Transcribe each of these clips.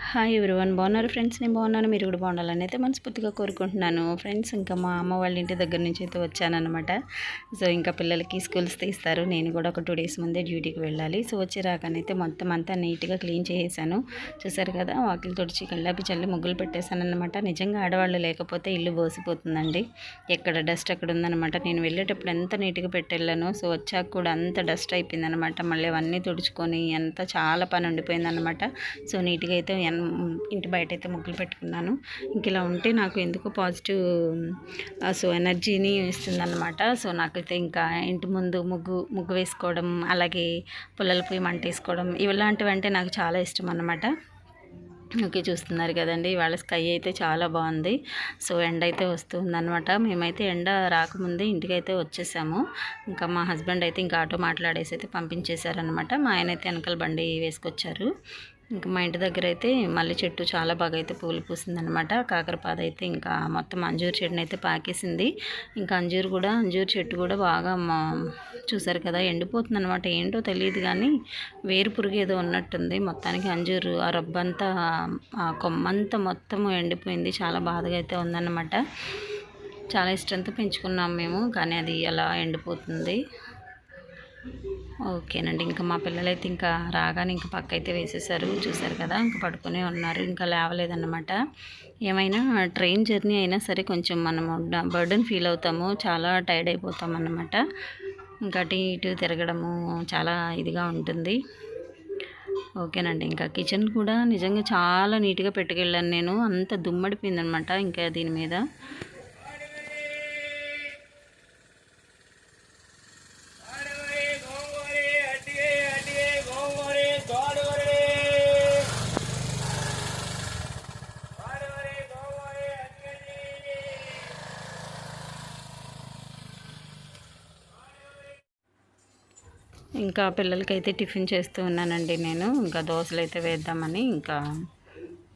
Hi everyone, బాగున్నారు friends? నేను బాగున్నాను, మీరు కూడా బాగుండాలని అయితే మనస్ఫూర్తిగా కోరుకుంటున్నాను ఫ్రెండ్స్. ఇంకా మా అమ్మ వాళ్ళ ఇంటి దగ్గర నుంచి అయితే వచ్చానమాట. సో ఇంకా పిల్లలకి స్కూల్స్ తీస్తారు, నేను కూడా ఒక 2 డేస్ ముందే డ్యూటీకి వెళ్ళాలి. సో వచ్చి రాకనైతే మొత్తం అంతా నీట్గా క్లీన్ చేసేసాను. చూసారు కదా, వాకిలు తుడిచి కళ్ళాపి చల్లి ముగ్గులు పెట్టేశాను అనమాట. నిజంగా ఆడవాళ్ళు లేకపోతే ఇల్లు బోసిపోతుందండి. ఎక్కడ డస్ట్ అక్కడ ఉందనమాట. నేను వెళ్ళేటప్పుడు ఎంత నీట్గా పెట్టెళ్ళాను, సో వచ్చాక కూడా అంత డస్ట్ అయిపోయిందనమాట. మళ్ళీ అవన్నీ తుడుచుకొని అంతా చాలా పని ఉండిపోయిందనమాట. సో నీట్గా అయితే ఇంటి బయట అయితే ముగ్గులు పెట్టుకున్నాను. ఇంక ఇలా ఉంటే నాకు ఎందుకో పాజిటివ్ సో ఎనర్జీని ఇస్తుందన్నమాట. సో నాకైతే ఇంకా ఇంటి ముందు ముగ్గు వేసుకోవడం, అలాగే పుల్లల పొయ్యి మంట వేసుకోవడం, ఇలాంటివి అంటే నాకు చాలా ఇష్టం అన్నమాట. ఓకే, చూస్తున్నారు కదండి, ఇవాళ స్కై అయితే చాలా బాగుంది. సో ఎండ అయితే వస్తుందన్నమాట. మేమైతే ఎండ రాకముందే ఇంటికైతే వచ్చేసాము. ఇంకా మా హస్బెండ్ అయితే ఇంకా ఆటో మాట్లాడేసి అయితే పంపించేశారనమాట. మా ఆయన అయితే వెనకాల బండి వేసుకొచ్చారు. ఇంకా మా ఇంటి దగ్గర అయితే మల్లె చెట్టు చాలా బాగా అయితే పూలు పూసిందనమాట. కాకరపాద అయితే ఇంకా మొత్తం అంజూరు చెట్టుని అయితే పాకేసింది. ఇంకా అంజూరు చెట్టు కూడా బాగా చూసారు కదా ఎండిపోతుంది అనమాట. ఏంటో తెలియదు కానీ వేరు పురుగు ఏదో ఉన్నట్టుంది. మొత్తానికి అంజూరు ఆ రబ్బంతా ఆ కొమ్మంతా మొత్తం ఎండిపోయింది. చాలా బాధగా అయితే ఉందన్నమాట. చాలా ఇష్టంతో పెంచుకున్నాం మేము, కానీ అది అలా ఎండిపోతుంది. ఓకేనండి, ఇంకా మా పిల్లలైతే ఇంకా రాగానే ఇంకా పక్క అయితే వేసేసారు. చూసారు కదా, ఇంకా పడుకునే ఉన్నారు, ఇంకా లేవలేదన్నమాట. ఏమైనా ట్రైన్ జర్నీ అయినా సరే కొంచెం మనము బర్డెన్ ఫీల్ అవుతాము, చాలా టైర్డ్ అయిపోతాం అన్నమాట. ఇంకా అటు ఇటు తిరగడము చాలా ఇదిగా ఉంటుంది. ఓకేనండి, ఇంకా కిచెన్ కూడా నిజంగా చాలా నీట్గా పెట్టుకెళ్ళాను నేను. అంత దుమ్మడిపోయిందనమాట ఇంకా దీని మీద. ఇంకా పిల్లలకైతే టిఫిన్ చేస్తూ ఉన్నానండి నేను. ఇంకా దోశలు అయితే వేద్దామని ఇంకా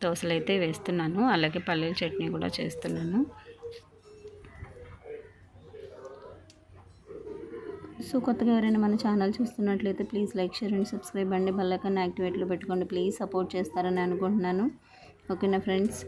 దోశలు అయితే వేస్తున్నాను, అలాగే పల్లీల చట్నీ కూడా చేస్తున్నాను. సో కొత్తగా ఎవరైనా మన ఛానల్ చూస్తున్నట్లయితే please like, share and subscribe అండి. బెల్ ఐకాన్ యాక్టివేట్లో పెట్టుకోండి. ప్లీజ్ సపోర్ట్ చేస్తారని అనుకుంటున్నాను. ఓకేనా ఫ్రెండ్స్?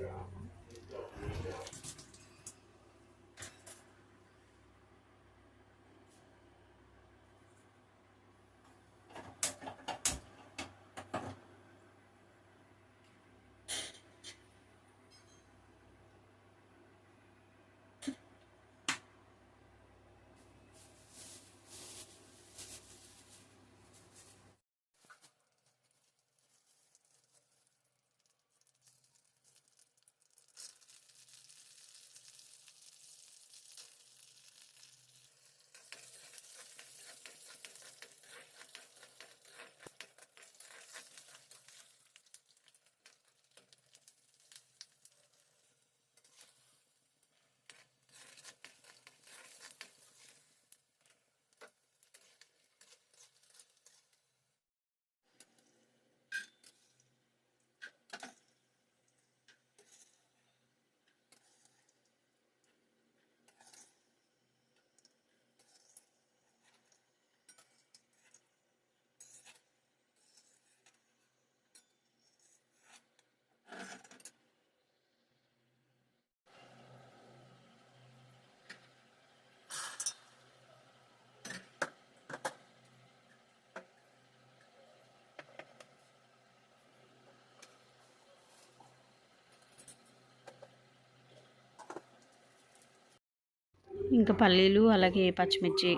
ఇంకా పల్లీలు, అలాగే పచ్చిమిర్చి,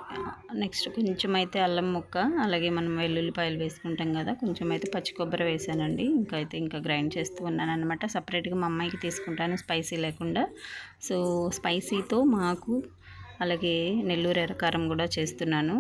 నెక్స్ట్ కొంచెం అయితే అల్లం ముక్క, అలాగే మనం వెల్లుల్లిపాయలు వేసుకుంటాం కదా, కొంచెం అయితే పచ్చి కొబ్బరి వేసానండి. ఇంకా గ్రైండ్ చేస్తూ ఉన్నాను అనమాట. సపరేట్గా మా అమ్మాయికి తీసుకుంటాను స్పైసీ లేకుండా. సో స్పైసీతో మాకు, అలాగే నెల్లూరు ఎర్రకారం కూడా చేస్తున్నాను.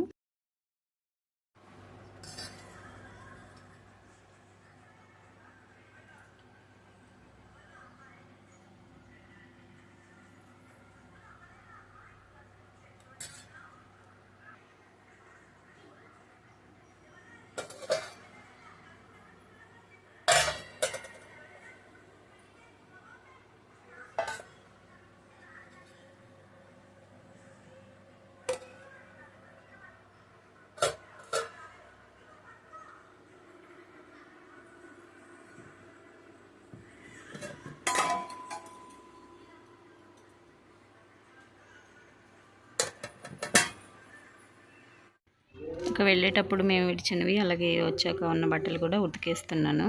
ఇంకా వెళ్ళేటప్పుడు మేము విడిచినవి అలాగే వచ్చాక ఉన్న బట్టలు కూడా ఉతికేస్తున్నాను.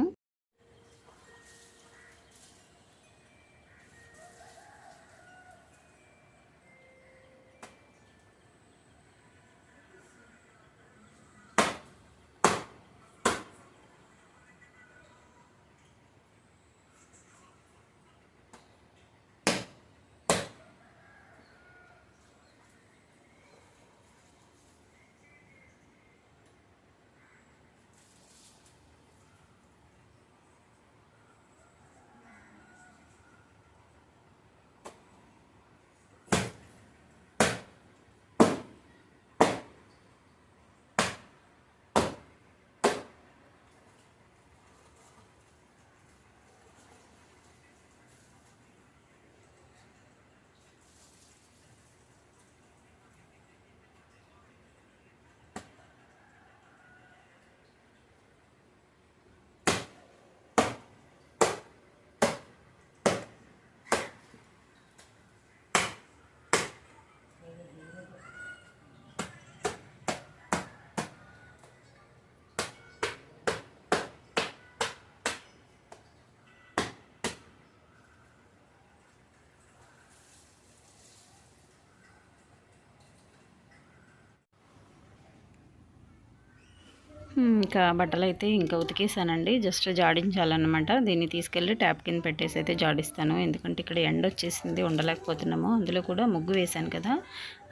ఇంకా బట్టలైతే ఇంకా ఉతికేసానండి. జస్ట్ జాడించాలన్నమాట. దీన్ని తీసుకెళ్ళి ట్యాప్ కింద పెట్టేసి అయితే జాడిస్తాను. ఎందుకంటే ఇక్కడ ఎండ వచ్చేసింది, ఉండలేకపోతున్నాము. అందులో కూడా ముగ్గు వేశాను కదా,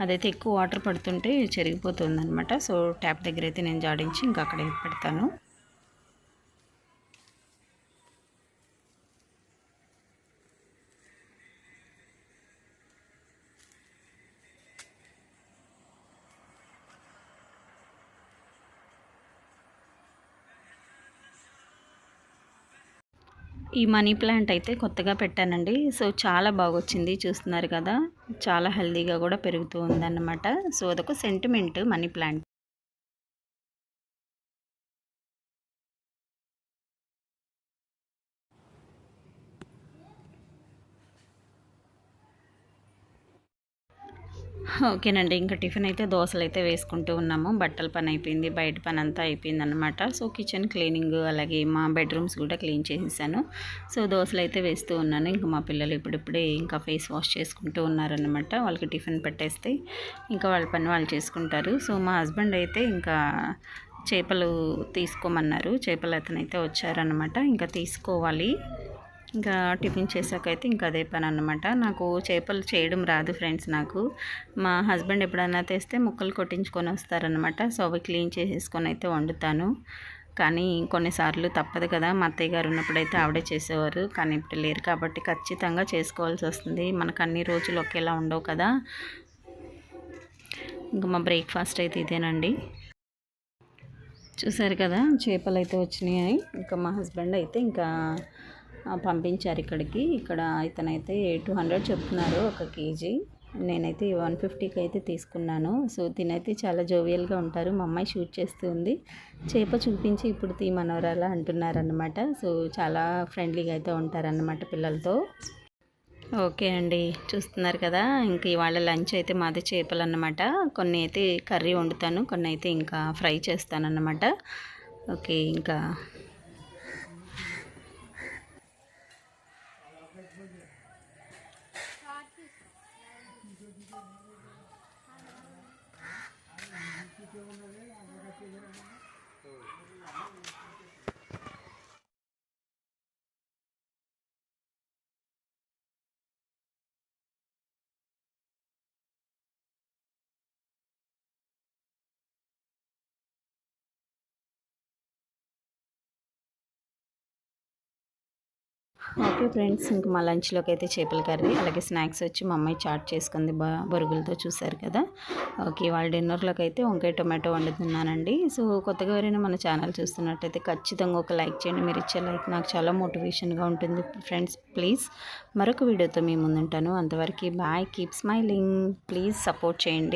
అదైతే ఎక్కువ వాటర్ పడుతుంటే చెరిగిపోతుందన్నమాట. సో ట్యాప్ దగ్గర అయితే నేను జాడించి ఇంకా అక్కడ పెడతాను. ఈ మనీ ప్లాంట్ అయితే కొత్తగా పెట్టానండి. సో చాలా బాగొచ్చింది, చూస్తున్నారు కదా. చాలా హెల్తీగా కూడా పెరుగుతూ ఉందన్నమాట. సో అదొక సెంటిమెంట్ మనీ ప్లాంట్. ఓకేనండి. ఇంకా టిఫిన్ అయితే దోసలు అయితే వేసుకుంటూ ఉన్నాము. బట్టల పని అయిపోయింది, బయట పని అంతా అయిపోయిందనమాట. సో కిచెన్ క్లీనింగ్ అలాగే మా బెడ్రూమ్స్ కూడా క్లీన్ చేసేసాను. సో దోసలు అయితే వేస్తూ ఉన్నాను. ఇంకా మా పిల్లలు ఇప్పుడిప్పుడే ఇంకా ఫేస్ వాష్ చేసుకుంటూ ఉన్నారనమాట. వాళ్ళకి టిఫిన్ పెట్టేస్తే ఇంకా వాళ్ళ పని వాళ్ళు చేసుకుంటారు. సో మా హస్బెండ్ అయితే ఇంకా చేపలు తీసుకోమన్నారు. చేపలు అతనైతే వచ్చారనమాట. ఇంకా తీసుకోవాలి. ఇంకా టిఫిన్ చేసాకైతే ఇంకా అదే పని అన్నమాట. నాకు చేపలు చేయడం రాదు ఫ్రెండ్స్. నాకు మా హస్బెండ్ ఎప్పుడైనా తెస్తే ముక్కలు కొట్టించుకొని వస్తారనమాట. సో అవి క్లీన్ చేసేసుకొని అయితే వండుతాను. కానీ కొన్నిసార్లు తప్పదు కదా, మా అత్తయ్య గారు ఉన్నప్పుడైతే ఆవిడే చేసేవారు. కానీ ఇప్పుడు లేరు కాబట్టి ఖచ్చితంగా చేసుకోవాల్సి వస్తుంది. మనకు అన్ని రోజులు ఒకేలా ఉండవు కదా. ఇంకా మా బ్రేక్ఫాస్ట్ అయితే ఇదేనండి. చూసారు కదా, చేపలు అయితే వచ్చినాయి. ఇంకా మా హస్బెండ్ అయితే ఇంకా పంపించారు ఇక్కడికి. ఇక్కడ ఇతనైతే 200 చెప్తున్నారు ఒక కేజీ. నేనైతే 150కి అయితే తీసుకున్నాను. సో తినైతే చాలా జోవియల్గా ఉంటారు. మా అమ్మాయి షూట్ చేస్తుంది. చేప చూపించి ఇప్పుడు తీయమనవరాలా అంటున్నారనమాట. సో చాలా ఫ్రెండ్లీగా అయితే ఉంటారన్నమాట పిల్లలతో. ఓకే అండి, చూస్తున్నారు కదా. ఇంకా ఇవాళ లంచ్ అయితే మాది చేపలు అన్నమాట. కొన్ని అయితే కర్రీ వండుతాను, కొన్ని అయితే ఇంకా ఫ్రై చేస్తానన్నమాట. ఓకే, ఇంకా ఓకే ఫ్రెండ్స్, ఇంక మా లంచ్లోకి అయితే చేపల కర్రీ అలాగే స్నాక్స్ వచ్చి మా అమ్మాయి చాట్ చేసుకుంది బొరుగులతో, చూసారు కదా. ఓకే, వాళ్ళ డిన్నర్లోకి అయితే వంకాయ టొమాటో వండుతున్నానండి. సో కొత్తగా ఎవరైనా మన ఛానల్ చూస్తున్నట్టయితే ఖచ్చితంగా ఒక లైక్ చేయండి. మీరు ఇచ్చే లైక్ నాకు చాలా మోటివేషన్గా ఉంటుంది ఫ్రెండ్స్. ప్లీజ్ మరొక వీడియోతో మీ ముందుంటాను. అంతవరకు bye, keep smiling, please support చేయండి.